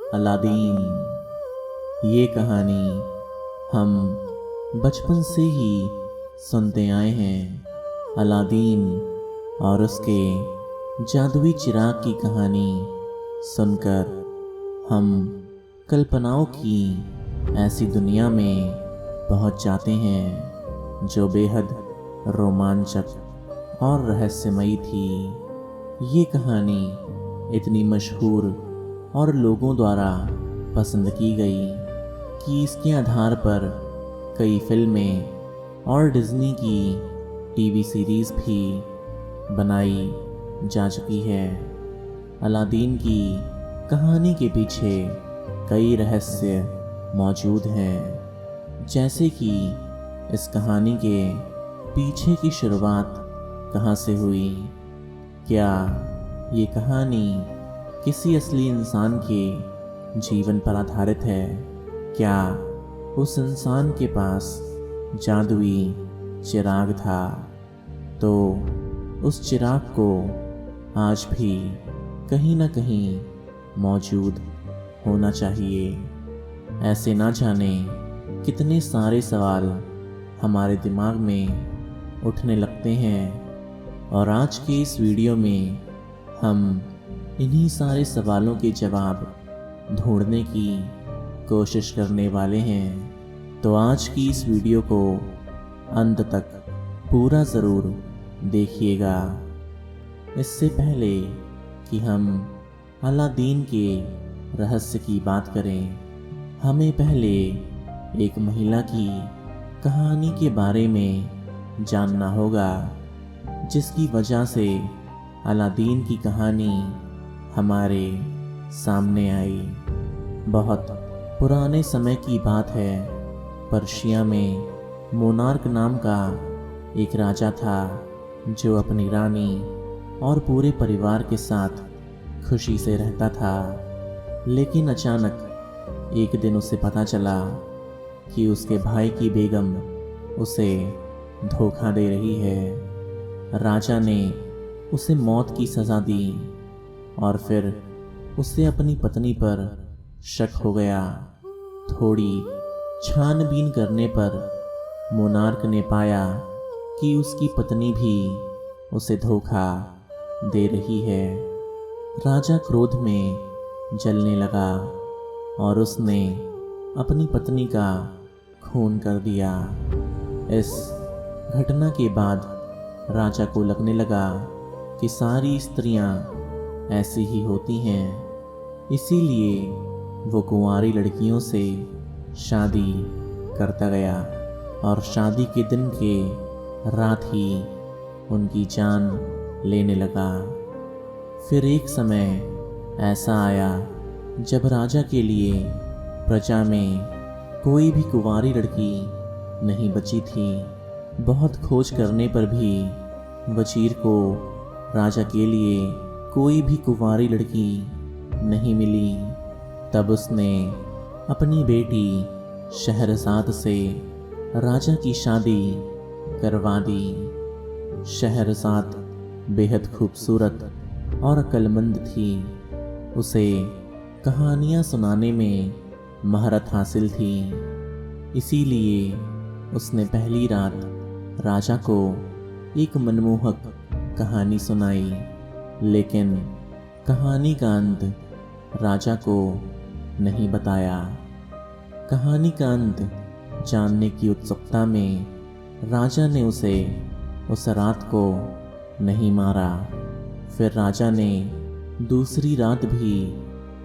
Aladdin. ये कहानी हम बचपन से ही सुनते आए हैं। अलादीन और उसके जादुई चिराग की कहानी सुनकर हम कल्पनाओं की ऐसी दुनिया में पहुंच जाते हैं जो बेहद रोमांचक और रहस्यमयी थी। ये कहानी इतनी मशहूर और लोगों द्वारा पसंद की गई कि इसके आधार पर कई फिल्में और डिज्नी की टीवी सीरीज़ भी बनाई जा चुकी है। अलादीन की कहानी के पीछे कई रहस्य मौजूद हैं, जैसे कि इस कहानी के पीछे की शुरुआत कहाँ से हुई, क्या ये कहानी किसी असली इंसान के जीवन पर आधारित है, क्या उस इंसान के पास जादुई चिराग था, तो उस चिराग को आज भी कहीं ना कहीं मौजूद होना चाहिए। ऐसे ना जाने कितने सारे सवाल हमारे दिमाग में उठने लगते हैं, और आज के इस वीडियो में हम इन्हीं सारे सवालों के जवाब ढूंढने की कोशिश करने वाले हैं। तो आज की इस वीडियो को अंत तक पूरा ज़रूर देखिएगा। इससे पहले कि हम अलादीन के रहस्य की बात करें, हमें पहले एक महिला की कहानी के बारे में जानना होगा, जिसकी वजह से अलादीन की कहानी हमारे सामने आई। बहुत पुराने समय की बात है। पर्शिया में मोनार्क नाम का एक राजा था जो अपनी रानी और पूरे परिवार के साथ खुशी से रहता था। लेकिन अचानक एक दिन उसे पता चला कि उसके भाई की बेगम उसे धोखा दे रही है। राजा ने उसे मौत की सज़ा दी और फिर उसे अपनी पत्नी पर शक हो गया। थोड़ी छानबीन करने पर मोनार्क ने पाया कि उसकी पत्नी भी उसे धोखा दे रही है। राजा क्रोध में जलने लगा और उसने अपनी पत्नी का खून कर दिया। इस घटना के बाद राजा को लगने लगा कि सारी स्त्रियां ऐसी ही होती हैं, इसीलिए वो कुंवारी लड़कियों से शादी करता गया और शादी के दिन के रात ही उनकी जान लेने लगा। फिर एक समय ऐसा आया जब राजा के लिए प्रजा में कोई भी कुंवारी लड़की नहीं बची थी। बहुत खोज करने पर भी वजीर को राजा के लिए कोई भी कुंवारी लड़की नहीं मिली। तब उसने अपनी बेटी शहरज़ाद से राजा की शादी करवा दी। शहरज़ाद बेहद खूबसूरत और अक्लमंद थी। उसे कहानियाँ सुनाने में महारत हासिल थी, इसीलिए उसने पहली रात राजा को एक मनमोहक कहानी सुनाई। लेकिन कहानी का अंत राजा को नहीं बताया। कहानी का अंत जानने की उत्सुकता में राजा ने उसे उस रात को नहीं मारा। फिर राजा ने दूसरी रात भी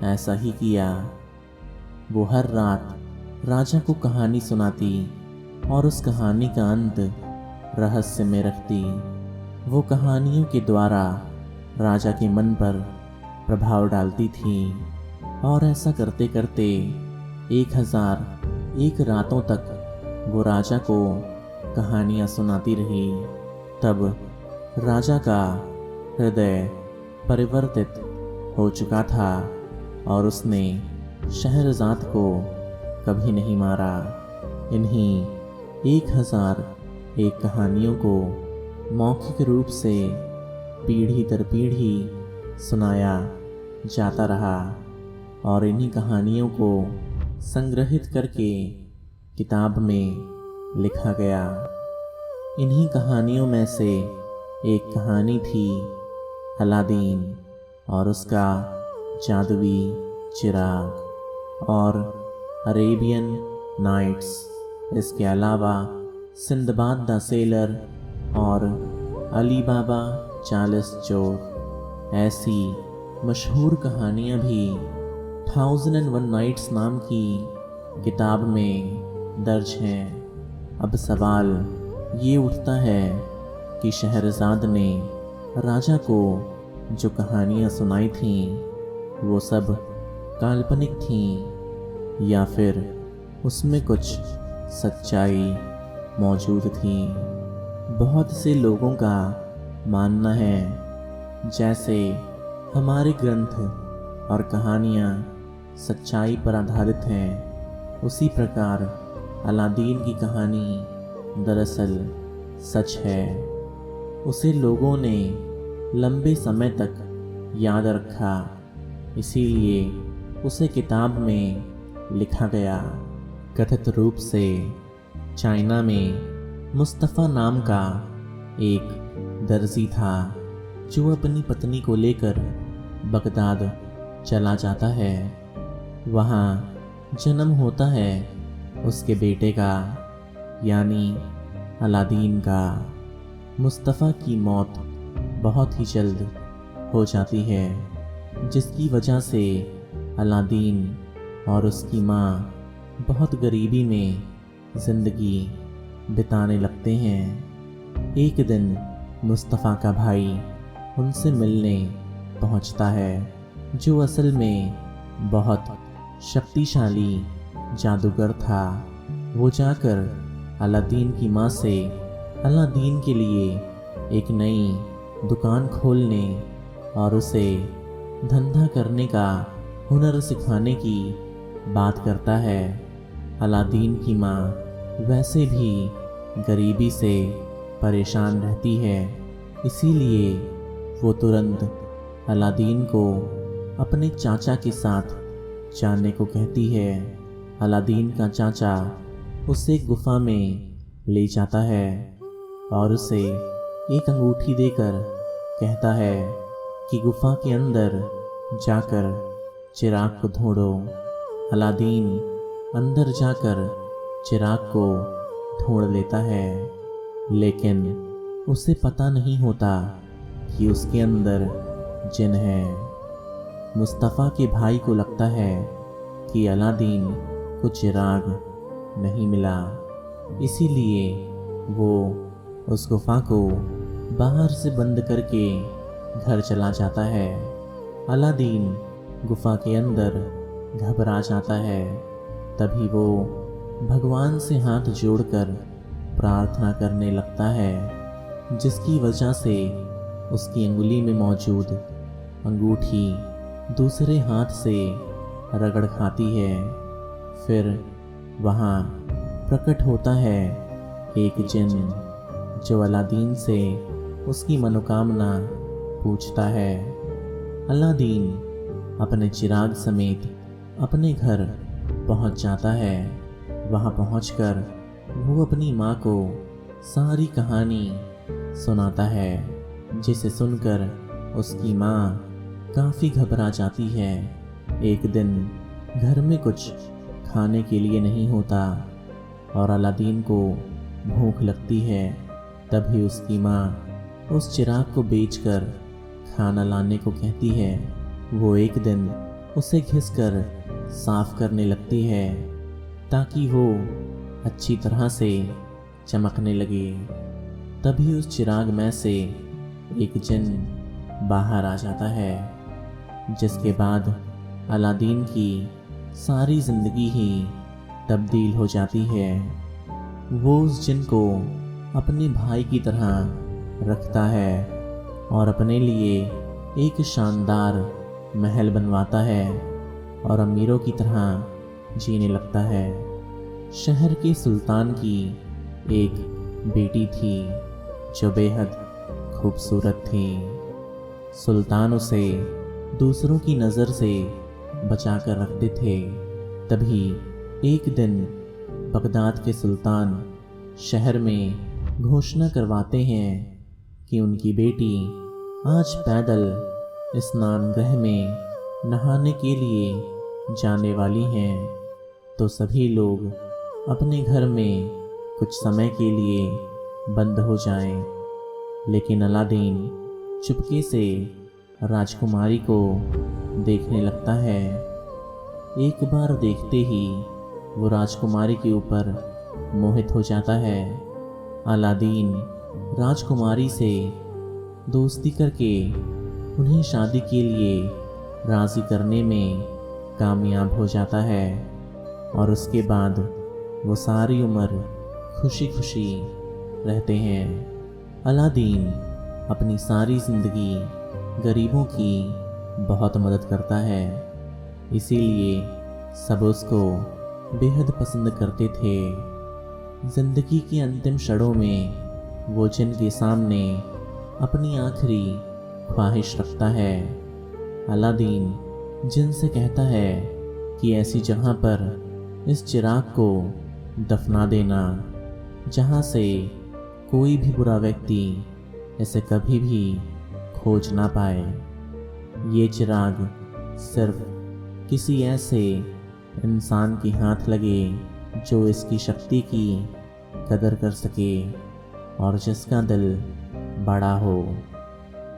ऐसा ही किया। वो हर रात राजा को कहानी सुनाती और उस कहानी का अंत रहस्य में रखती। वो कहानियों के द्वारा राजा के मन पर प्रभाव डालती थी और ऐसा करते करते 1001 रातों तक वो राजा को कहानियाँ सुनाती रही। तब राजा का हृदय परिवर्तित हो चुका था और उसने शहरज़ाद को कभी नहीं मारा। इन्हीं 1001 कहानियों को मौखिक रूप से पीढ़ी दर पीढ़ी सुनाया जाता रहा और इन्हीं कहानियों को संग्रहित करके किताब में लिखा गया। इन्हीं कहानियों में से एक कहानी थी अलादीन और उसका जादुई चिराग और अरेबियन नाइट्स। इसके अलावा सिंदबाद द सेलर और अली बाबा 40 चोर, ऐसी मशहूर कहानियाँ भी 1001 नाइट्स नाम की किताब में दर्ज हैं। अब सवाल ये उठता है कि शहरज़ाद ने राजा को जो कहानियाँ सुनाई थीं वो सब काल्पनिक थीं या फिर उसमें कुछ सच्चाई मौजूद थी। बहुत से लोगों का मानना है जैसे हमारे ग्रंथ और कहानियाँ सच्चाई पर आधारित हैं, उसी प्रकार अलादीन की कहानी दरअसल सच है। उसे लोगों ने लंबे समय तक याद रखा, इसीलिए उसे किताब में लिखा गया। कथित रूप से चाइना में मुस्तफ़ा नाम का एक दर्जी था जो अपनी पत्नी को लेकर बगदाद चला जाता है। वहाँ जन्म होता है उसके बेटे का, यानी अलादीन का। मुस्तफ़ा की मौत बहुत ही जल्द हो जाती है, जिसकी वजह से अलादीन और उसकी माँ बहुत गरीबी में ज़िंदगी बिताने लगते हैं। एक दिन मुस्तफ़ा का भाई उनसे मिलने पहुंचता है, जो असल में बहुत शक्तिशाली जादूगर था। वो जाकर अलादीन की माँ से अलादीन के लिए एक नई दुकान खोलने और उसे धंधा करने का हुनर सिखाने की बात करता है। अलादीन की माँ वैसे भी गरीबी से परेशान रहती है, इसीलिए वो तुरंत अलादीन को अपने चाचा के साथ जाने को कहती है। अलादीन का चाचा उसे गुफा में ले जाता है और उसे एक अंगूठी देकर कहता है कि गुफा के अंदर जाकर चिराग को ढूंढो। अलादीन अंदर जाकर चिराग को ढूंढ लेता है, लेकिन उसे पता नहीं होता कि उसके अंदर जिन है। मुस्तफ़ा के भाई को लगता है कि अलादीन को चिराग नहीं मिला, इसीलिए वो उस गुफा को बाहर से बंद करके घर चला जाता है। अलादीन गुफा के अंदर घबरा जाता है। तभी वो भगवान से हाथ जोड़कर प्रार्थना करने लगता है, जिसकी वजह से उसकी अंगुली में मौजूद अंगूठी दूसरे हाथ से रगड़ खाती है। फिर वहाँ प्रकट होता है एक जिन, जो अलादीन से उसकी मनोकामना पूछता है। अलादीन अपने चिराग समेत अपने घर पहुंच जाता है। वहां पहुंचकर वो अपनी माँ को सारी कहानी सुनाता है, जिसे सुनकर उसकी माँ काफ़ी घबरा जाती है। एक दिन घर में कुछ खाने के लिए नहीं होता और अलादीन को भूख लगती है। तभी उसकी माँ उस चिराग को बेचकर खाना लाने को कहती है। वो एक दिन उसे घिसकर साफ करने लगती है ताकि वो अच्छी तरह से चमकने लगे। तभी उस चिराग में से एक जिन बाहर आ जाता है, जिसके बाद अलादीन की सारी ज़िंदगी ही तब्दील हो जाती है। वो उस जिन को अपने भाई की तरह रखता है और अपने लिए एक शानदार महल बनवाता है और अमीरों की तरह जीने लगता है। शहर के सुल्तान की एक बेटी थी जो बेहद खूबसूरत थी। सुल्तान उसे दूसरों की नज़र से बचा कर रखते थे। तभी एक दिन बगदाद के सुल्तान शहर में घोषणा करवाते हैं कि उनकी बेटी आज पैदल स्नानगृह में नहाने के लिए जाने वाली हैं। तो सभी लोग अपने घर में कुछ समय के लिए बंद हो जाएं। लेकिन अलादीन चुपके से राजकुमारी को देखने लगता है। एक बार देखते ही वो राजकुमारी के ऊपर मोहित हो जाता है। अलादीन राजकुमारी से दोस्ती करके उन्हें शादी के लिए राज़ी करने में कामयाब हो जाता है और उसके बाद वो सारी उम्र खुशी खुशी रहते हैं। अलादीन अपनी सारी ज़िंदगी गरीबों की बहुत मदद करता है, इसीलिए सब उसको बेहद पसंद करते थे। ज़िंदगी के अंतिम क्षणों में वो जिनके सामने अपनी आखिरी ख्वाहिश रखता है। अलादीन जिन से कहता है कि ऐसी जगह पर इस चिराग को दफना देना जहाँ से कोई भी बुरा व्यक्ति इसे कभी भी खोज ना पाए। ये चिराग सिर्फ किसी ऐसे इंसान के हाथ लगे जो इसकी शक्ति की कदर कर सके और जिसका दिल बड़ा हो।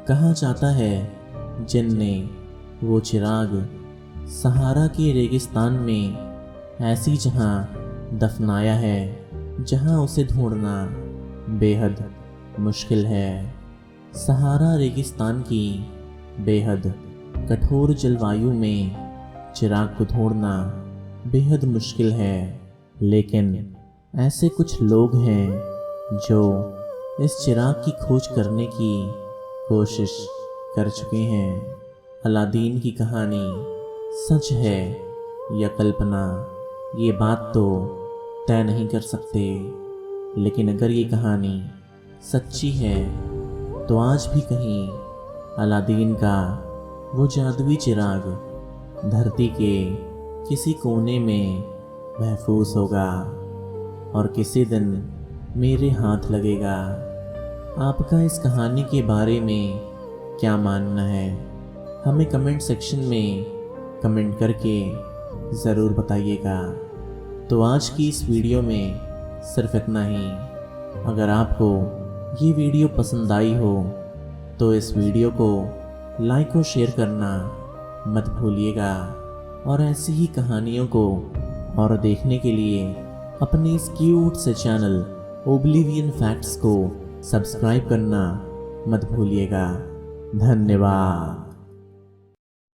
कहा जाता है जिन ने वो चिराग सहारा के रेगिस्तान में ऐसी जगह दफनाया है जहां उसे ढूंढना बेहद मुश्किल है। सहारा रेगिस्तान की बेहद कठोर जलवायु में चिराग को ढूंढना बेहद मुश्किल है, लेकिन ऐसे कुछ लोग हैं जो इस चिराग की खोज करने की कोशिश कर चुके हैं। अलादीन की कहानी सच है या कल्पना, ये बात तो तय नहीं कर सकते, लेकिन अगर ये कहानी सच्ची है तो आज भी कहीं अलादीन का वो जादुई चिराग धरती के किसी कोने में महफूज होगा और किसी दिन मेरे हाथ लगेगा। आपका इस कहानी के बारे में क्या मानना है, हमें कमेंट सेक्शन में कमेंट करके ज़रूर बताइएगा। तो आज की इस वीडियो में सिर्फ इतना ही। अगर आपको ये वीडियो पसंद आई हो तो इस वीडियो को लाइक और शेयर करना मत भूलिएगा और ऐसी ही कहानियों को और देखने के लिए अपने इस क्यूट से चैनल ओब्लिवियन फैक्ट्स को सब्सक्राइब करना मत भूलिएगा। धन्यवाद।